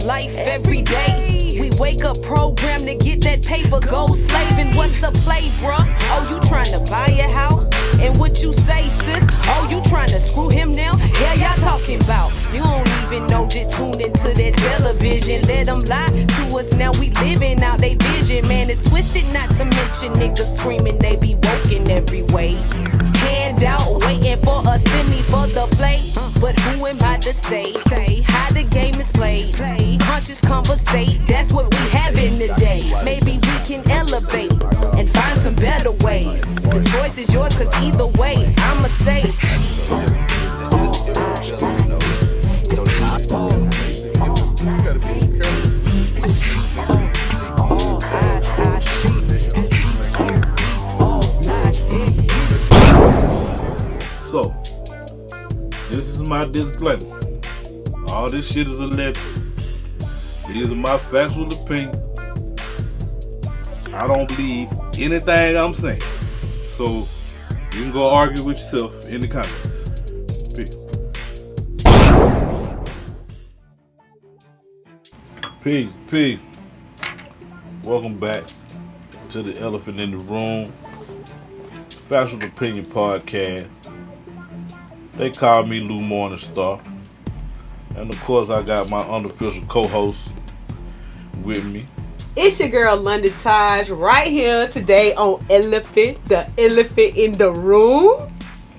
life every day. We wake up programmed to get that paper, go slaving. What's the play, bruh? Oh, you trying to buy a house? And what you say, sis? Oh, you trying to screw him now? Yeah, y'all talking about. You don't even know, just tune into that television. Let them lie to us, now we living out they vision. Man, it's twisted not to mention niggas screaming they be woken every way. Hand out, waiting for a semi for the play. But who am I to say how the game is played? Conscious conversate, that's what we having today. Maybe we can elevate and find some better ways. The choice is yours, cause either way, I'ma say. So, this is my disclaimer. All this shit is alleged. These are my factual opinions. I don't believe anything I'm saying. So, you can go argue with yourself in the comments. Peace. Peace. Welcome back to the Elephant in the Room Factual Opinion Podcast. They call me Lou Morningstar. And of course I got my unofficial co-host with me. It's your girl London Taj right here today on the Elephant in the Room.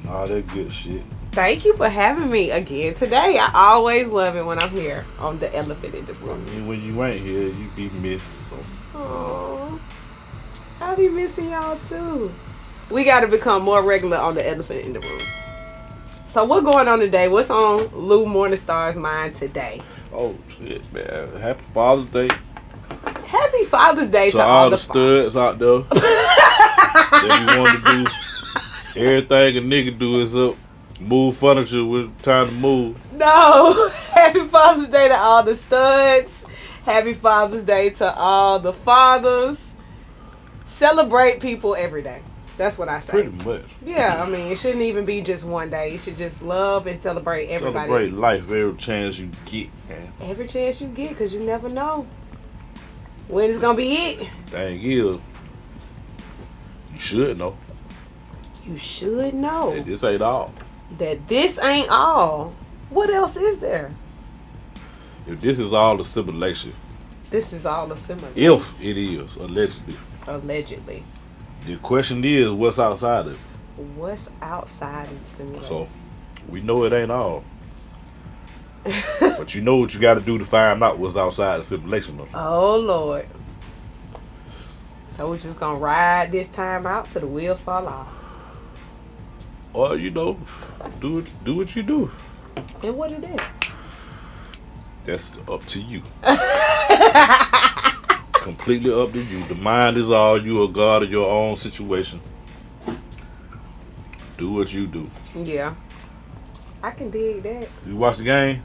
All that good shit. Thank you for having me again today. I always love it when I'm here on the Elephant in the Room. And when you ain't here, you be missed. So. Aww, I be missing y'all too. We got to become more regular on the Elephant in the Room. So what's going on today? What's on Lou Morningstar's mind today? Oh shit, man! Happy Father's Day. Happy Father's Day to all the studs out there. That you want to do everything a nigga do is up. Move furniture when it's time to move. No. Happy Father's Day to all the studs. Happy Father's Day to all the fathers. Celebrate people every day. That's what I say. Pretty much. Yeah, I mean, it shouldn't even be just one day. You should just love and celebrate everybody. Celebrate life every chance you get, man. Every chance you get, because you never know when it's going to be it. Dang, is. You should know. You should know. That this ain't all. That this ain't all. What else is there? If this is all the simulation. This is all the simulation. If it is, allegedly. Allegedly. The question is, what's outside of it? What's outside of the simulation? So, we know it ain't all. But you know what you got to do to find out what's outside the simulation, though. Oh, Lord. So we're just going to ride this time out till the wheels fall off. Or, you know, do what you do. And what it is? That's up to you. Completely up to you. The mind is all. You are God of your own situation. Do what you do. Yeah. I can dig that. You watch the game?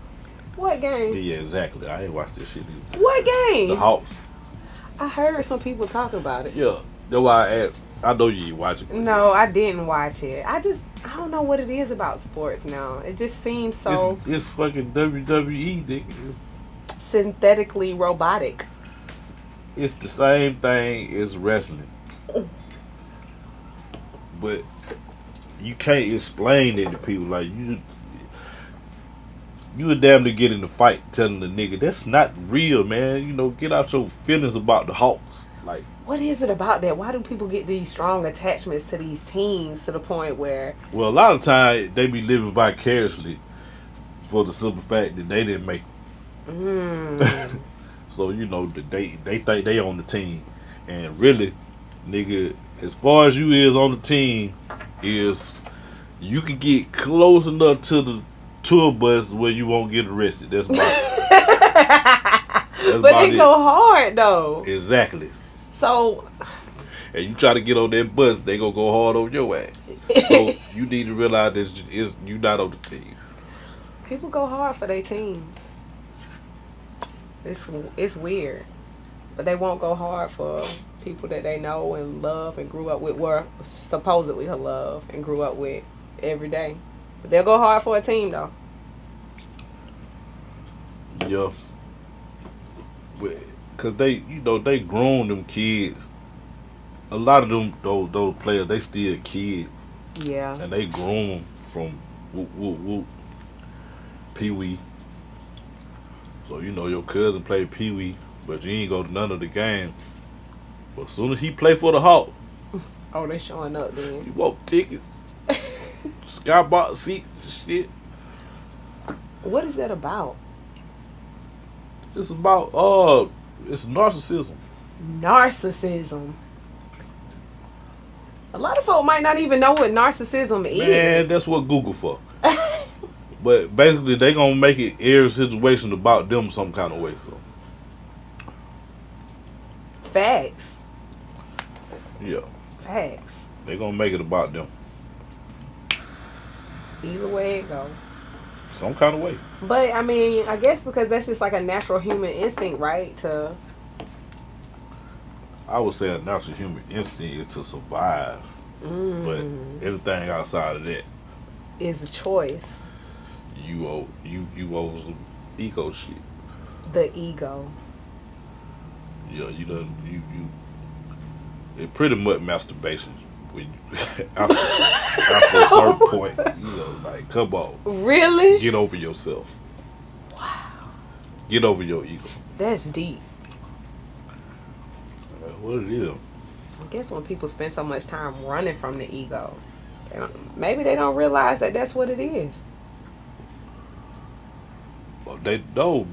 What game? Yeah, exactly. I ain't watched this shit either. What game? The Hawks. I heard some people talk about it. Yeah. That's why I asked. I know you ain't watch it. No, I didn't watch it. I don't know what it is about sports now. It just seems so... It's fucking WWE, nigga. It's synthetically robotic. It's the same thing as wrestling. But you can't explain it to people. Like, you would damn to get in the fight telling the nigga, that's not real, man. You know, get out your feelings about the Hawks. Like, what is it about that? Why do people get these strong attachments to these teams to the point where... Well, a lot of times they be living vicariously for the simple fact that they didn't make it. So, you know, they think they on the team. And really, nigga, as far as you is on the team, is you can get close enough to the tour bus where you won't get arrested. That's about it. But they go hard, though. Exactly. So... And you try to get on that bus, they gonna go hard on your ass. So, you need to realize that you not on the team. People go hard for their teams. It's weird, but they won't go hard for people that they know and love and grew up with, were supposedly her love and grew up with every day. But they'll go hard for a team though. Yeah. Because they grown them kids. A lot of them, those players, they still kids. Yeah. And they groom them from whoop, pee-wee. So, your cousin played pee-wee, but you ain't go to none of the games. But as soon as he play for the Hawks, Oh, they showing up then. you want tickets, skybox seats and shit. What is that about? It's about, it's narcissism. Narcissism. A lot of folk might not even know what narcissism is. Man, that's what Google for. But basically, they gonna make it every situation about them some kind of way. So. Facts. Yeah. Facts. They gonna make it about them. Either way it goes. Some kind of way. But, I mean, I guess because that's just like a natural human instinct, right? I would say a natural human instinct is to survive. But everything outside of that is a choice. You owe some ego shit. The ego. Yeah, you it pretty much masturbation when after a certain point, like come on. Really? Get over yourself. Wow. Get over your ego. That's deep. What it is. I guess when people spend so much time running from the ego, maybe they don't realize that that's what it is. Well, they know.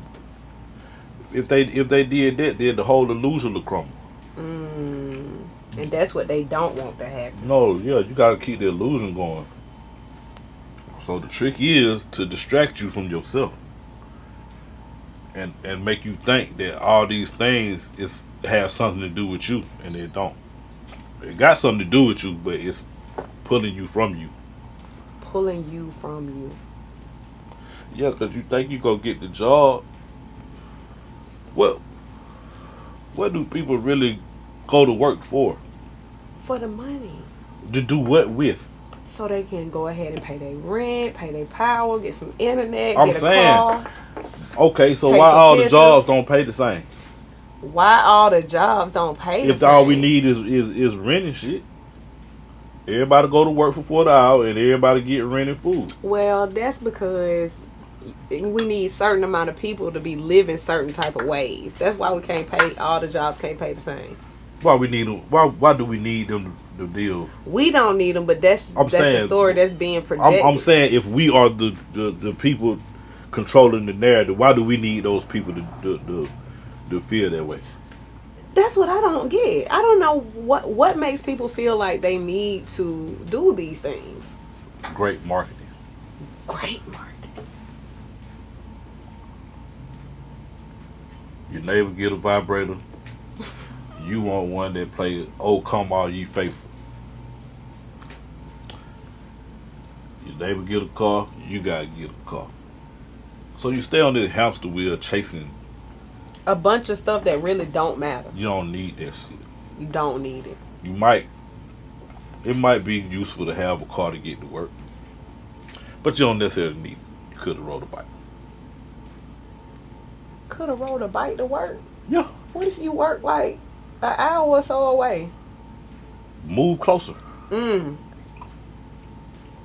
If they did that, then the whole illusion will crumble. And that's what they don't want to happen. No, yeah, you gotta keep the illusion going. So the trick is to distract you from yourself. And make you think that all these things have something to do with you, and it don't. It got something to do with you, but it's pulling you from you. Pulling you from you. Yeah, because you think you gonna get the job. What do people really go to work for? For the money. To do what with? So they can go ahead and pay their rent, pay their power, get some internet, I'm get a saying, car. Okay, so Take why some all pictures. the jobs don't pay the same? Why all the jobs don't pay the If same? all we need is rent and shit. Everybody go to work for 40 hours and everybody get rent and food. Well, that's because we need certain amount of people to be living certain type of ways. That's why we can't pay, all the jobs can't pay the same. Why we need them? Why do we need them to deal? We don't need them, but that's the story that's being projected. I'm saying if we are the people controlling the narrative, why do we need those people to feel that way? That's what I don't get. I don't know what makes people feel like they need to do these things. Great marketing. Great marketing. Your neighbor get a vibrator. You want one that plays "Oh Come All Ye Faithful." Your neighbor get a car. You gotta get a car. So you stay on this hamster wheel chasing A bunch of stuff that really don't matter. You don't need that shit. You don't need it. It might be useful to have a car to get to work, but you don't necessarily need it. You could have rode a bike. Could have rode a bike to work. Yeah. What if you work like an hour or so away? Move closer.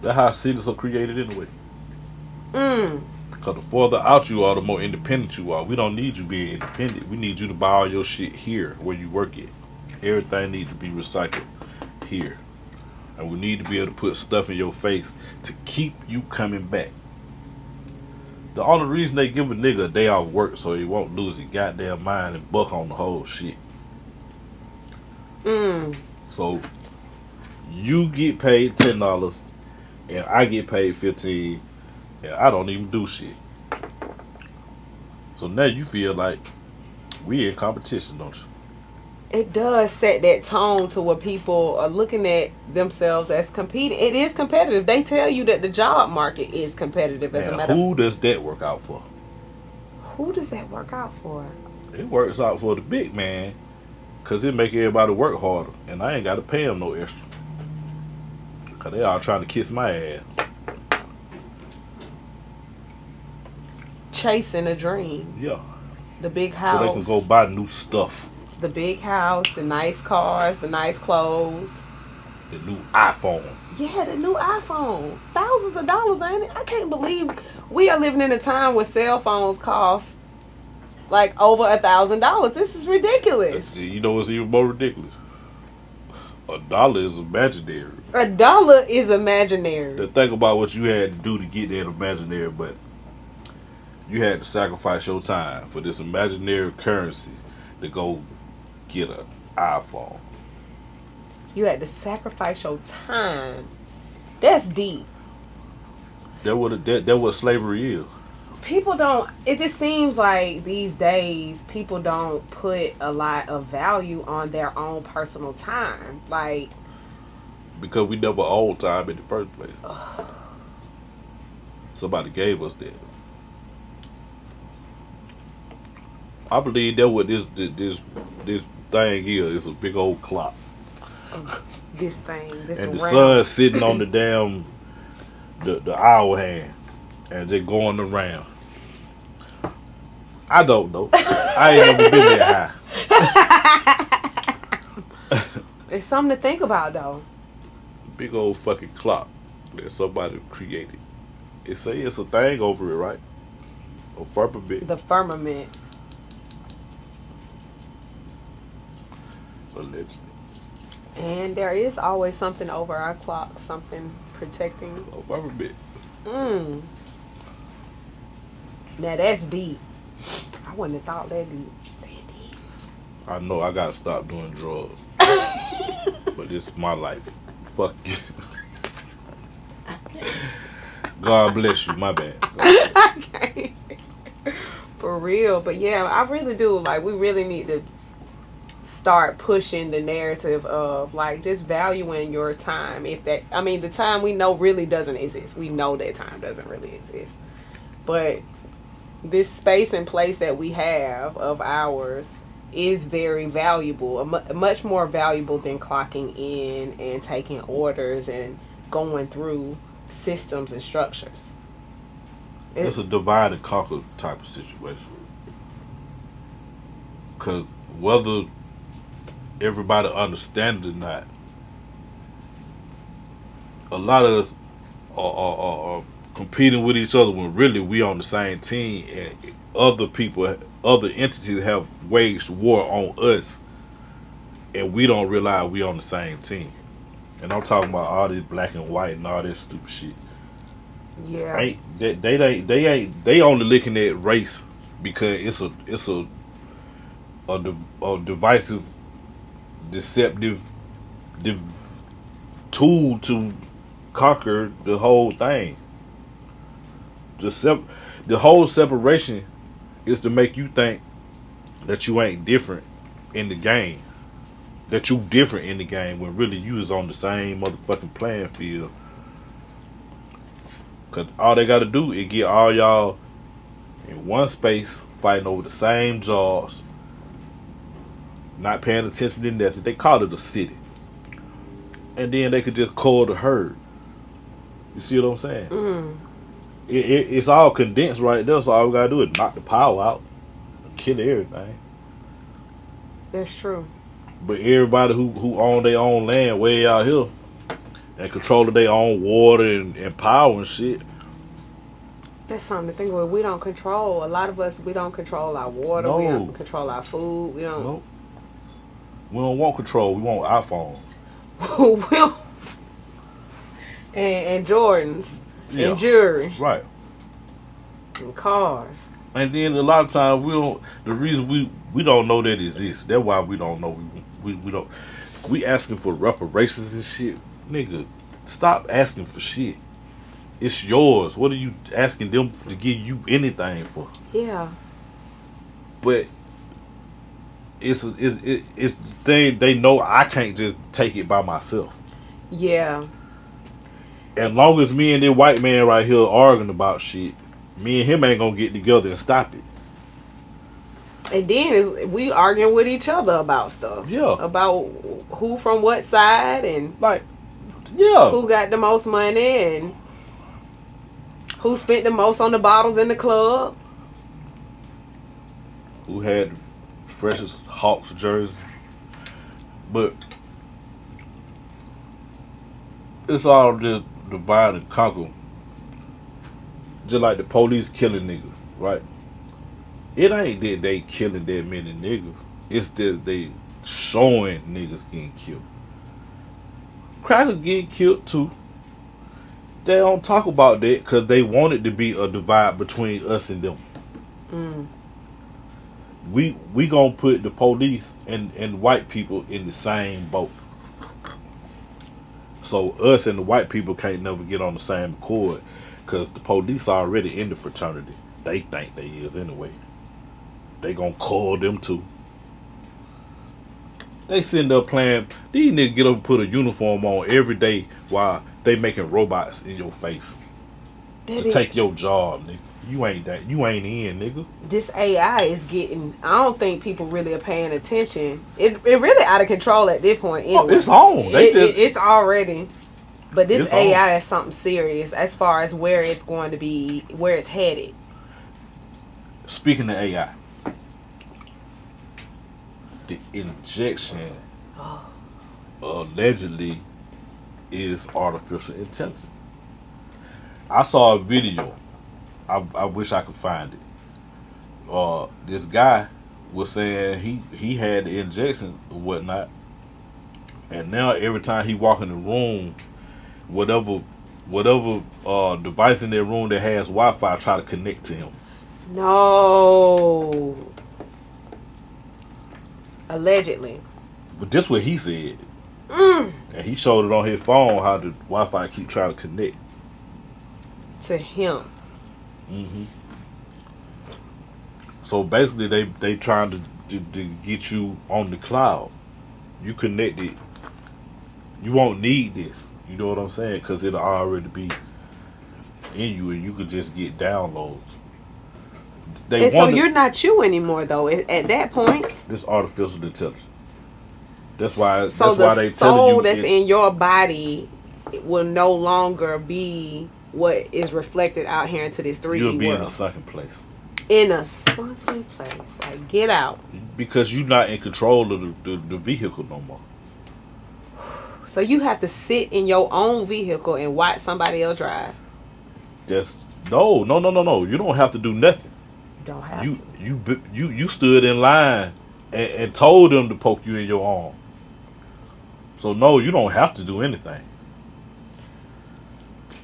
That's how cities are created anyway. Because the further out you are, the more independent you are. We don't need you being independent. We need you to buy all your shit here where you work at. Everything needs to be recycled here. And we need to be able to put stuff in your face to keep you coming back. The only reason they give a nigga a day off work so he won't lose his goddamn mind and buck on the whole shit. So you get paid $10 and I get paid $15 and I don't even do shit. So now you feel like we in competition, don't you? It does set that tone to where people are looking at themselves as competing. It is competitive. They tell you that the job market is competitive. As a matter of who does that work out for? Who does that work out for? It works out for the big man because it make everybody work harder and I ain't got to pay them no extra because they all trying to kiss my ass. Chasing a dream. Yeah. The big so house. they can go buy new stuff. The big house, the nice cars, the nice clothes. The new iPhone. Yeah, the new iPhone. Thousands of dollars, ain't it? I can't believe we are living in a time where cell phones cost like over $1,000. This is ridiculous. You know what's even more ridiculous? $1 is imaginary. $1 is imaginary. To think about what you had to do to get that imaginary, but you had to sacrifice your time for this imaginary currency to go get an iPhone. You had to sacrifice your time. That's deep. That what slavery is. People don't, it just seems like these days people don't put a lot of value on their own personal time. Like, because we never owned time in the first place. Somebody gave us that. I believe that what this thing is. It's a big old clock. This thing, this and the round. sun sitting on the damn the hour hand and just going around. I don't know. I ain't never been that high. It's something to think about, though. Big old fucking clock that somebody created. It say it's a thing over it, right? A firmament. The firmament. Allegedly. And there is always something over our clock, something protecting. A firmament. Now that's deep. I wouldn't have thought that deep. I know I gotta stop doing drugs. But it's my life. Fuck you. God bless you, my bad. Okay. For real. But yeah, I really do. Like, we really need to start pushing the narrative of, like, just valuing your time. If that, I mean, the time we know really doesn't exist. We know that time doesn't really exist. But this space and place that we have of ours is very valuable, much more valuable than clocking in and taking orders and going through systems and structures. It's a divide and conquer type of situation. Because whether everybody understands it or not, a lot of us are competing with each other when really we on the same team, and other people, other entities have waged war on us, and we don't realize we on the same team. And I'm talking about all this black and white and all this stupid shit. Yeah. They only looking at race because it's a divisive, deceptive tool to conquer the whole thing. The whole separation is to make you think that you ain't different in the game, that you different in the game when really you is on the same motherfucking playing field. Cause all they gotta do is get all y'all in one space fighting over the same jobs, not paying attention to nothing. They call it a city, and then they could just call the herd. You see what I'm saying? Mm. It's all condensed right there. So all we gotta do is knock the power out, and kill everything. That's true. But everybody who own their own land way out here and controlling their own water and power and shit. That's something to think about. We don't control. A lot of us, we don't control our water. No. We don't control our food. We don't. Nope. We don't want control. We want iPhones. and Jordans. Yeah. And jewelry. Right. And cars. And then a lot of times we don't. The reason we don't know that it exists. That's why we don't know. We don't. We asking for reparations and shit. Nigga, stop asking for shit. It's yours. What are you asking them to give you anything for? Yeah. But it's the thing. They know I can't just take it by myself. Yeah. As long as me and this white man right here arguing about shit, me and him ain't gonna get together and stop it. And then we arguing with each other about stuff. Yeah. About who from what side and Like, yeah. who got the most money and who spent the most on the bottles in the club. who had the freshest Hawks jersey. But it's all just divide and conquer. Just like the police killing niggas, right? It ain't that they killing that many niggas. It's that they showing niggas getting killed. Crackers getting killed too. They don't talk about that because they want it to be a divide between us and them. Mm. We gonna put the police and white people in the same boat. So us and the white people can't never get on the same accord because the police are already in the fraternity. They think they is anyway. They gonna call them too. They sitting there playing. These niggas get up and put a uniform on every day while they making robots in your face to take your job, nigga. You ain't that. You ain't in, nigga. This AI is getting. I don't think people really are paying attention. It really out of control at this point. Anyway. Oh, it's on. It's already. But this AI on. is something serious as far as where it's going to be, where it's headed. Speaking of AI, the injection allegedly is artificial intelligence. I saw a video. I wish I could find it. This guy was saying he had the injection or whatnot, and now every time he walk in the room, whatever device in that room that has Wi-Fi try to connect to him. No. Allegedly. But this what he said. And he showed it on his phone how the Wi-Fi keep trying to connect to him. Mm-hmm. So basically, they trying to get you on the cloud. You connected. You won't need this. You know what I'm saying? Because it'll already be in you, and you could just get downloads. So you're not you anymore, though. At that point, this artificial intelligence. That's why. So that's why they telling soul you that's in your body will no longer be what is reflected out here into this 3D world. You'll be in a sunken place. In a sunken place, like get out. Because you're not in control of the vehicle no more. So you have to sit in your own vehicle and watch somebody else drive. No. You don't have to do nothing. Don't have to. You stood in line and told them to poke you in your arm. So no, you don't have to do anything.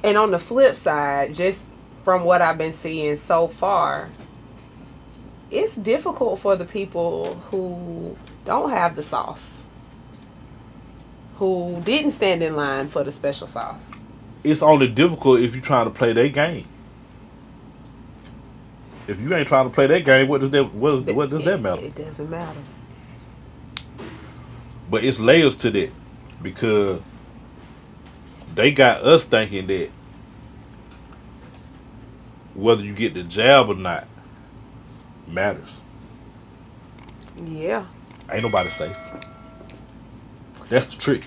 And on the flip side, just from what I've been seeing so far, it's difficult for the people who don't have the sauce, who didn't stand in line for the special sauce. It's only difficult if you're trying to play their game. If you ain't trying to play that game, what does that matter? It doesn't matter. But it's layers to that, because they got us thinking that whether you get the jab or not matters. Yeah. Ain't nobody safe. That's the trick.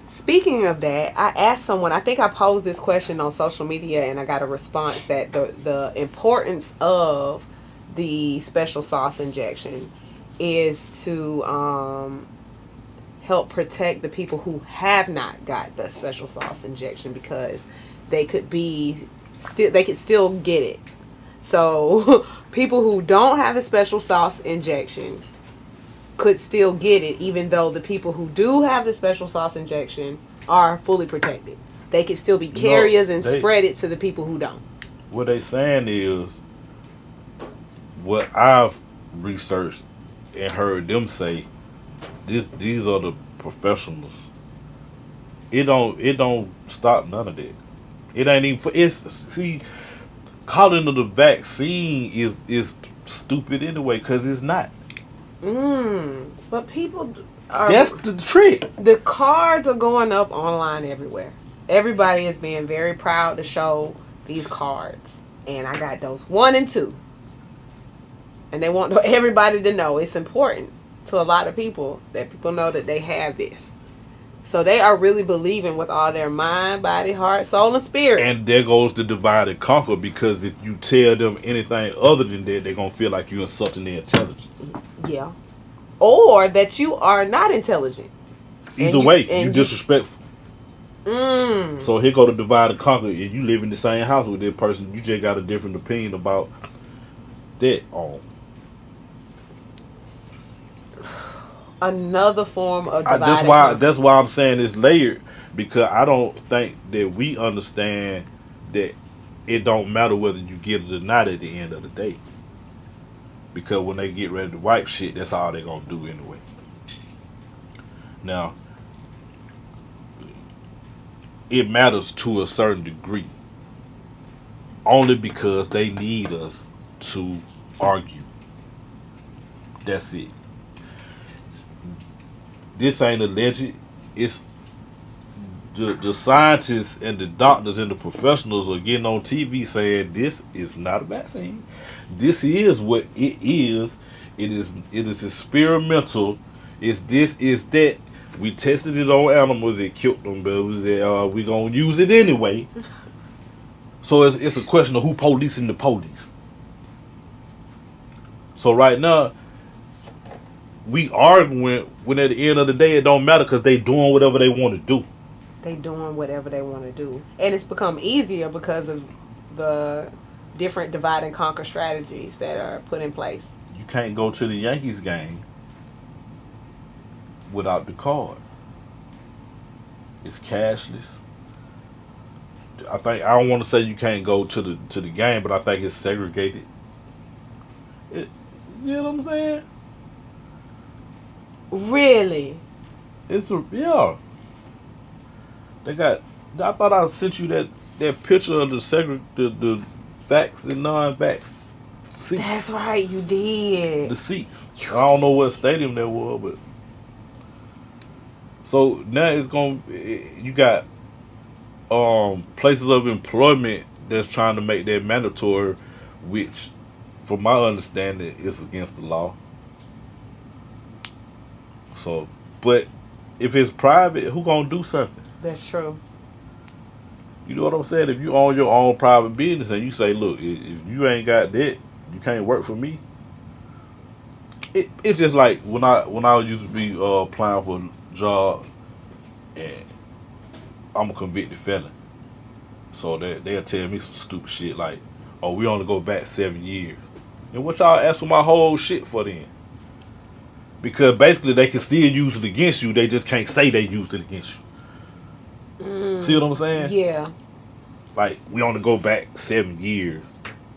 Speaking of that, I asked someone, I think I posed this question on social media, and I got a response that the importance of the special sauce injection is to help protect the people who have not got the special sauce injection, because they could still get it. So people who don't have a special sauce injection could still get it, even though the people who do have the special sauce injection are fully protected. They could still be carriers and spread it to the people who don't. What they saying is, what I've researched and heard them say, these are the professionals. It don't stop none of that. It ain't even calling it a vaccine is stupid anyway, because it's not. But people are. That's the trick. The cards are going up online everywhere. Everybody is being very proud to show these cards. And I got those 1 and 2. And they want everybody to know. It's important to a lot of people that people know that they have this. So they are really believing with all their mind, body, heart, soul, and spirit. And there goes the divide and conquer, because if you tell them anything other than that, they're going to feel like you're insulting their intelligence. Yeah. Or that you are not intelligent. Either way, you disrespectful. So here go the divide and conquer, and you live in the same house with that person. You just got a different opinion about that. Another form of divide and conquer. That's why I'm saying it's layered, because I don't think that we understand that it don't matter whether you get it or not at the end of the day. Because when they get ready to wipe shit, that's all they're gonna do anyway. Now, it matters to a certain degree, only because they need us to argue. That's it. This ain't alleged. It's the scientists and the doctors and the professionals are getting on TV saying this is not a vaccine. This is what it is. It is experimental. It's this, is that. We tested it on animals. It killed them, but we gonna use it anyway. So it's a question of who policing the police. So right now, we arguing when at the end of the day it don't matter, because they doing whatever they want to do. They doing whatever they want to do, and it's become easier because of the different divide and conquer strategies that are put in place. You can't go to the Yankees game without the card. It's cashless. I don't want to say you can't go to the game, but I think it's segregated. You know what I'm saying? Really? Yeah. They got. I thought I sent you that picture of the vax and non-vax seats. That's right, you did. The seats. I don't know what stadium that was, but so now it's you got places of employment that's trying to make that mandatory, which, from my understanding, is against the law. So, but if it's private, who gonna do something? That's true. You know what I'm saying? If you own your own private business and you say, look, if you ain't got that, you can't work for me. It's just like when I used to be applying for a job, and I'm a convicted felon. So they'll tell me some stupid shit like, oh, we only go back 7 years. And what y'all ask for my whole shit for then? Because basically they can still use it against you, they just can't say they used it against you. See what I'm saying? Yeah. Like, we only go back 7 years.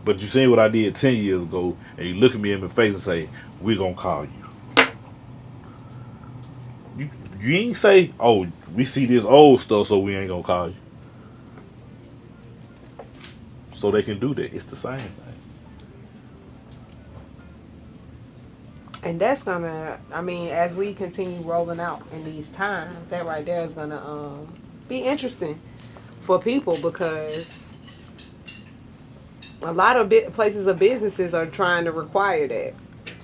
But you seen what I did 10 years ago, and you look at me in my face and say, we're gonna call you. You ain't say, oh, we see this old stuff, so we ain't gonna call you. So they can do that. It's the same thing. And that's gonna, I mean, as we continue rolling out in these times, that right there is gonna be interesting for people, because a lot of places of businesses are trying to require that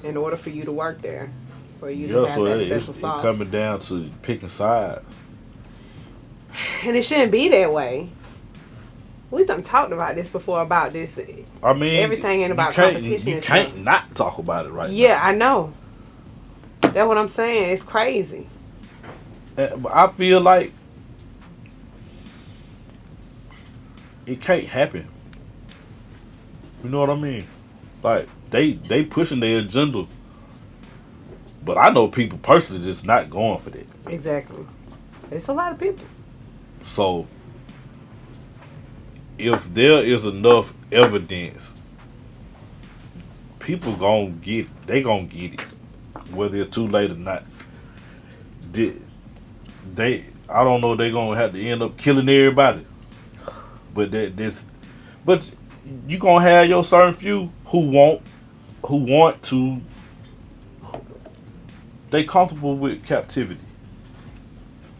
in order for you to work there, for you to have that special sauce. It's coming down to picking sides. And it shouldn't be that way. We done talked about this before, about this. I mean, everything ain't about competition. You can't not talk about it right now. Yeah, I know. That's what I'm saying. It's crazy. But I feel like it can't happen. You know what I mean? Like, they pushing their agenda, but I know people personally just not going for that. Exactly. It's a lot of people. So if there is enough evidence, people gonna get it, whether it's too late or not. I don't know, they gonna have to end up killing everybody. But but you gonna have your certain few who want to, they comfortable with captivity.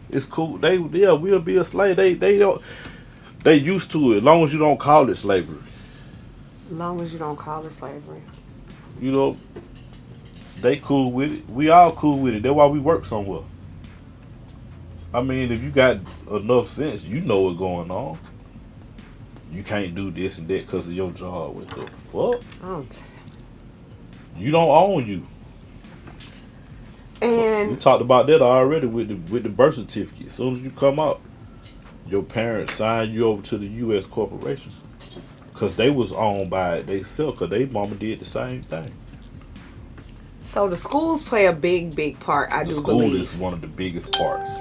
It's cool. We'll be a slave. They used to it, as long as you don't call it slavery. As long as you don't call it slavery. You know, they cool with it. We all cool with it. That's why we work somewhere. I mean, if you got enough sense, you know what's going on. You can't do this and that because of your job. What the fuck? Oh. You don't own you. We And talked about that already with the birth certificate. As soon as you come out, your parents sign you over to the U.S. corporation because they was owned by it themselves because they mama did the same thing. so the schools play a big part, I The do school believe. is one of the biggest parts.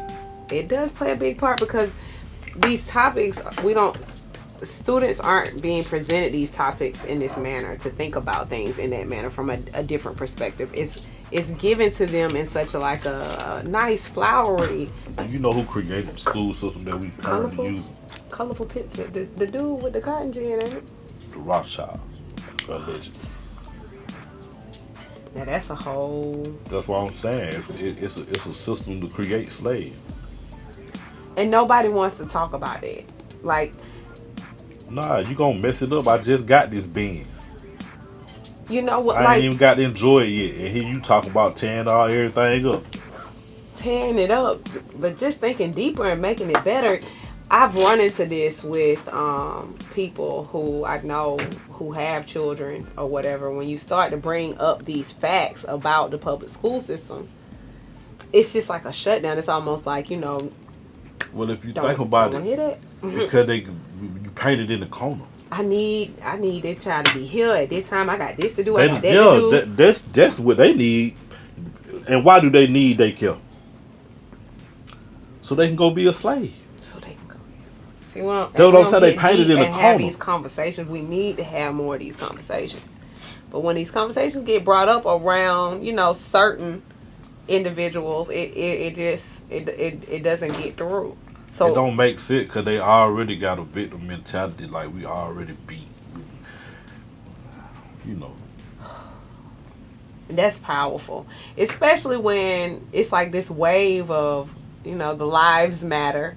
It does play a big part because these topics, students aren't being presented these topics in this manner, to think about things in that manner from a different perspective. It's given to them in such a nice, flowery, And you know who created the school system that we currently using? colorful picture. The dude with the cotton gin, ain't it? The Rothschild, allegedly. Now that's a whole. That's what I'm saying. It's a system to create slaves. And nobody wants to talk about it. Like, Nah, you gonna mess it up. I just got this Benz. you know what? I Like, ain't even got to enjoy it yet. And here you talking about tearing all everything up. tearing it up, but just thinking deeper and making it better. I've run into this with people who I know who have children or whatever. When you start to bring up these facts about the public school system, it's just like a shutdown. It's almost like, Well, if you don't, think about don't it, hear that. because you painted in the corner. I need that child to be here at this time. I got this to do. They, I got that to do. that's what they need. And why do they need daycare? So they can go be a slave. So they can go. See, well, That's what I'm saying. They painted in the have corner. these conversations. We need to have more of these conversations. But when these conversations get brought up around, certain individuals, it doesn't get through. So It don't make sense because they already got a victim mentality. Like, we already beat. that's powerful, especially when it's like this wave of the lives matter.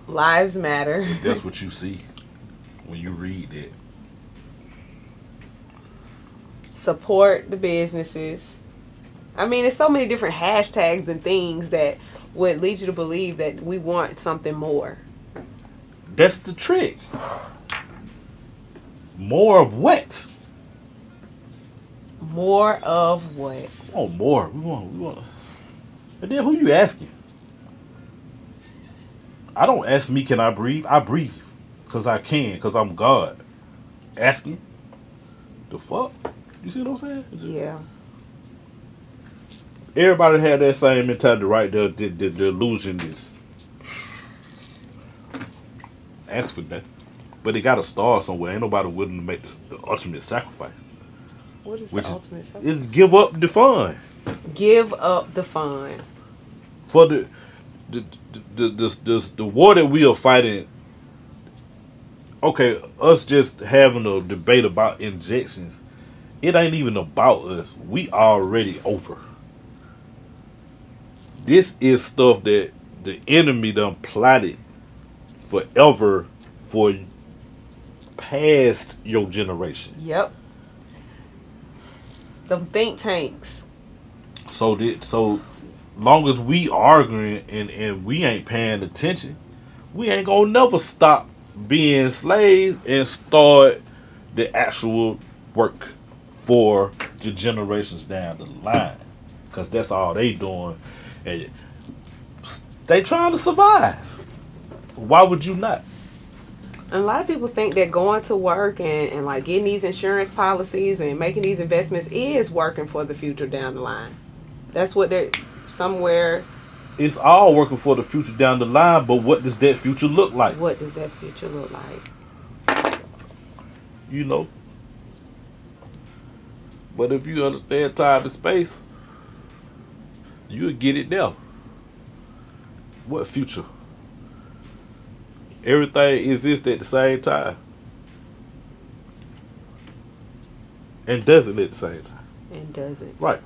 Lives matter. That's what you see when you read that. Support the businesses. I mean, there's so many different hashtags and things that would lead you to believe that we want something more. That's the trick. More of what? More of what? Oh, more. We want. And then who you asking? I don't ask me, can I breathe? I breathe. Because I can. Because I'm God. Asking? The fuck? You see what I'm saying? Yeah. Everybody had that same mentality right there. The illusion is ask for that. But it got to start somewhere. Ain't nobody willing to make the ultimate sacrifice. What is Which the is- ultimate sacrifice? Is give up the fun. Give up the fun. For the war that we are fighting. Okay, us just having a debate about injections, it ain't even about us. We already over. This is stuff that the enemy done plotted forever for past your generation. Yep. The think tanks. So long as we arguing and we ain't paying attention, we ain't gonna never stop being slaves and start the actual work for the generations down the line. Cause that's all they doing. And they trying to survive. Why would you not? And a lot of people think that going to work and like getting these insurance policies and making these investments is working for the future down the line. That's what they're somewhere. It's all working for the future down the line, but what does that future look like? What does that future look like? But if you understand time and space, you'll get it there. What future? Everything exists at the same time. And doesn't at the same time. And does it? Right.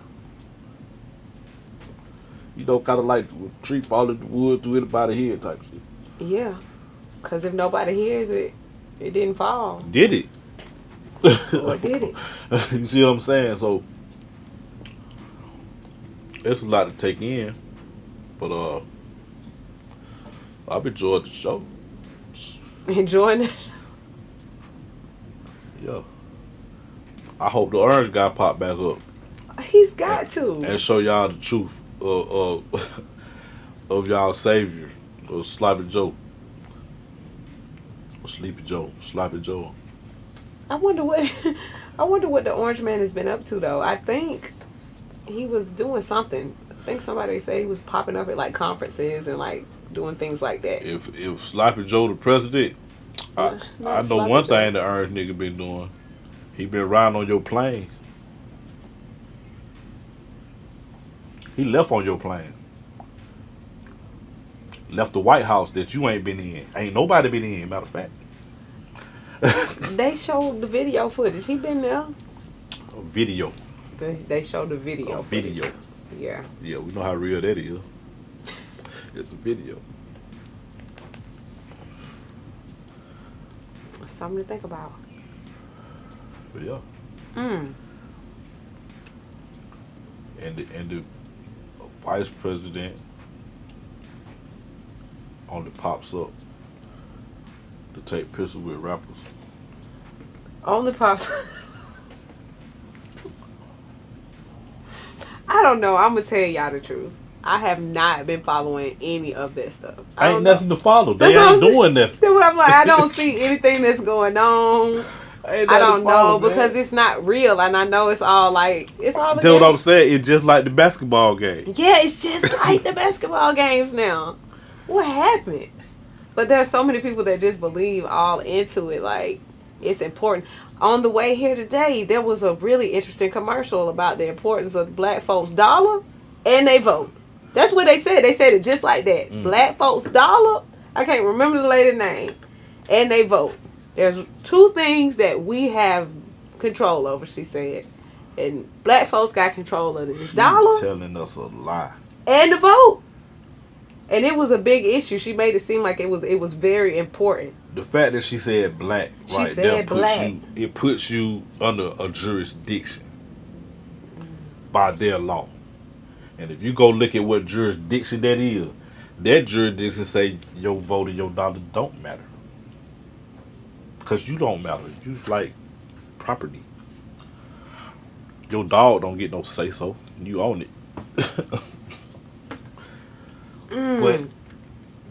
Kind of like the tree fall in the wood through anybody here type shit. Yeah. Because if nobody hears it, it didn't fall. Did it? Or did it? You see what I'm saying? So, it's a lot to take in. But, I've enjoyed the show. Enjoying it. Yeah. I hope the orange guy pop back up He's got to. and show y'all the truth of y'all savior, or Sloppy Joe. Or Sleepy Joe. Sloppy Joe. I wonder what the orange man has been up to though. I think he was doing something. I think somebody said he was popping up at like conferences and like doing things like that. If Sloppy Joe the president, I know one thing the orange nigga been doing. He been riding on your plane. He left on your plane. Left the White House that you ain't been in. Ain't nobody been in, matter of fact. They showed the video footage. He been there. A video. They showed the video. Video. Footage. Yeah. Yeah, we know how real that is. It's a video. Something to think about. But yeah. Mm. And the vice president only pops up to take pictures with rappers. Only pops. I don't know. I'm gonna tell y'all the truth. I have not been following any of that stuff. Ain't nothing to follow. They That's ain't doing nothing. That's what I'm like. I don't see anything that's going on. Ain't I nothing don't to follow, know because it's not real, and I know it's all like it's all. That's what I'm saying. It's just like the basketball game. Yeah, it's just like the basketball games now. What happened? But there's so many people that just believe all into it. Like it's important. On the way here today, there was a really interesting commercial about the importance of black folks' dollar and they vote. That's what they said. They said it just like that. Black folks' dollar. I can't remember the lady's name. And they vote. There's two things that we have control over, she said. And black folks got control of this dollar. Telling us a lie. And the vote. And it was a big issue. She made it seem like it was very important. The fact that she said black right there puts you under a jurisdiction by their law. And if you go look at what jurisdiction that is, that jurisdiction say your vote and your dollar don't matter. Because you don't matter. You like property. Your dog don't get no say so. You own it. But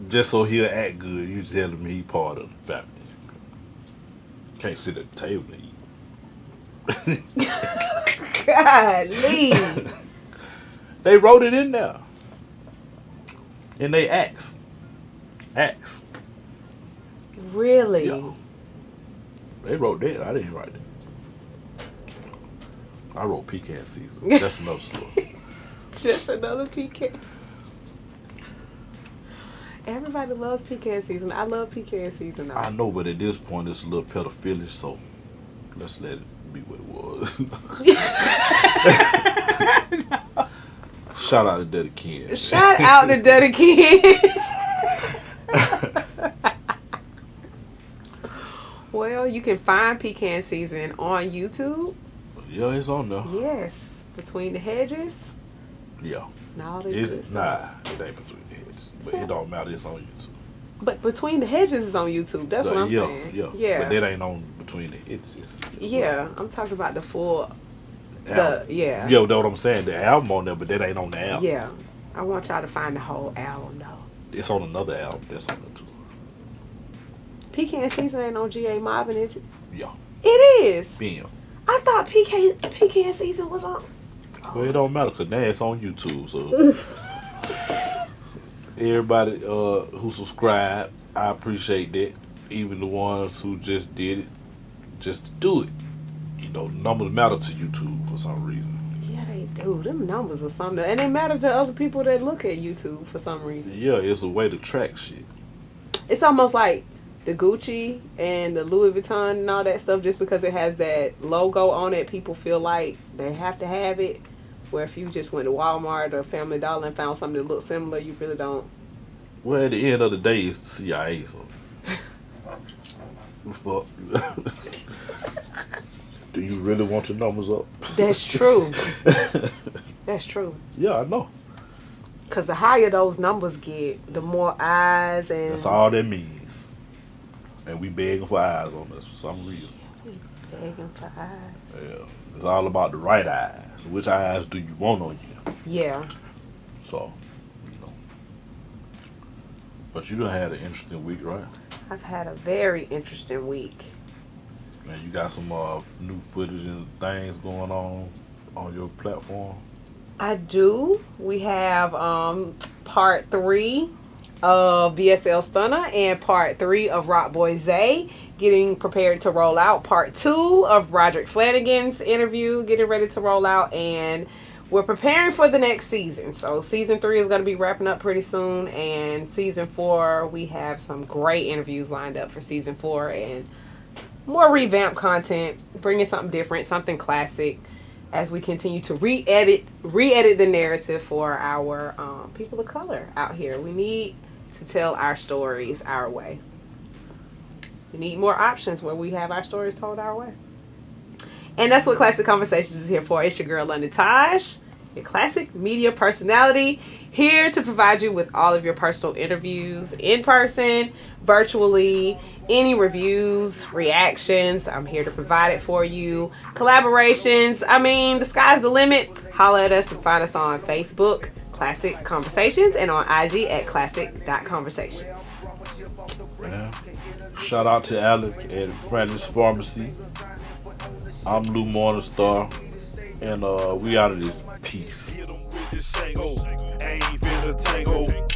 just so he'll act good, you telling me he part of the family. Can't sit at the table and eat. Golly. They wrote it in there. And they asked. Really? Yeah. They wrote that. I didn't write that. I wrote pecan season. That's another story. Just another pecan. Everybody loves pecan season. I love pecan season though. I know, but at this point it's a little pedophilish, so let's let it be what it was. Shout out to Daddy Ken. Shout out to Daddy Ken. Well, you can find pecan season on YouTube. Yeah, it's on there. Yes. Between the hedges. Yeah. No, It ain't between the hedges. But it don't matter, it's on YouTube. But Between the Hedges is on YouTube. That's what I'm saying. Yeah. But that ain't on Between the Hedges. Yeah, I'm talking about the full. Yeah, that's what I'm saying. The album on there, but that ain't on the album. Yeah, I want y'all to find the whole album though. It's on another album that's on there too. Pecan Season ain't on G.A. Marvin, is it? Yeah. It is. Bam. I thought Pecan Season was on. Well, it don't matter because now it's on YouTube. So everybody who subscribed, I appreciate that. Even the ones who just did it, just to do it. You know, numbers matter to YouTube for some reason. Yeah, they do. Them numbers or something, and they matter to other people that look at YouTube for some reason. Yeah, it's a way to track shit. It's almost like the Gucci and the Louis Vuitton and all that stuff. Just because it has that logo on it, people feel like they have to have it. Where if you just went to Walmart or Family Dollar and found something that looked similar, you really don't. Well, at the end of the day, it's the CIA, so. Fuck. Do you really want your numbers up? That's true. That's true. Yeah, I know. Because the higher those numbers get, the more eyes and... That's all that means. And we begging for eyes on this for some reason. We begging for eyes. Yeah. It's all about the right eyes. Which eyes do you want on you? Yeah. So, But you done had an interesting week, right? I've had a very interesting week. And you got some new footage and things going on your platform? I do. We have part 3 of VSL Stunner and part 3 of Rock Boy Zay getting prepared to roll out. Part 2 of Roderick Flanagan's interview getting ready to roll out, and we're preparing for the next season. So season 3 is going to be wrapping up pretty soon, and season 4, we have some great interviews lined up for season 4 and more revamped content, bringing something different, something classic, as we continue to re-edit the narrative for our people of color out here. We need to tell our stories our way. We need more options where we have our stories told our way. And that's what Classic Conversations is here for. It's your girl, London Taj, your classic media personality, here to provide you with all of your personal interviews in person, virtually, any reviews, reactions. I'm here to provide it for you. Collaborations. I mean, the sky's the limit. Holla at us and find us on Facebook, Classic Conversations, and on IG at classic.conversations. Yeah. Shout out to Alec at Francis Pharmacy. I'm Lou Morningstar, and we out of this piece.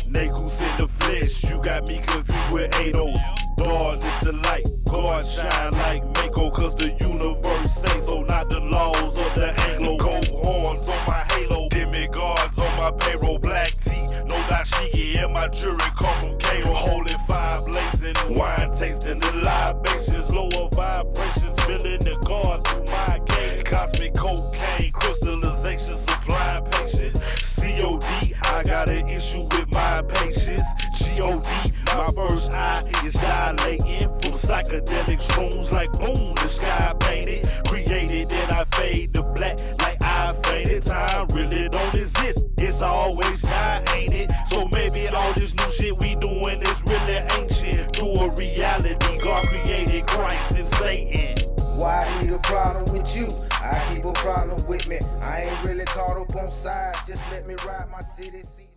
Niggas in the flesh, you got me confused with ADOS. Dawn is the light, God shine like Mako, cause the universe say so, not the laws of the Anglo. Gold horns on my halo, demigods on my payroll, black tea, no dashiki, and my jury come from Cairo. Holding fire blazing, wine tasting the libations, lower vibrations, feeling the God through my game. Cosmic cocaine, crystallization, supply patience. COD, I got an issue with my patience. G.O.D, my first eye is dilating from psychedelic shrooms like boom, the sky painted, created, then I fade to black like I faded. Time really don't exist, it's always not, ain't it? So maybe all this new shit we doing is really ancient. Through a reality, God created Christ and Satan. Why I need a problem with you? I keep a problem with me. I ain't really caught up on sides. Just let me ride my city seat.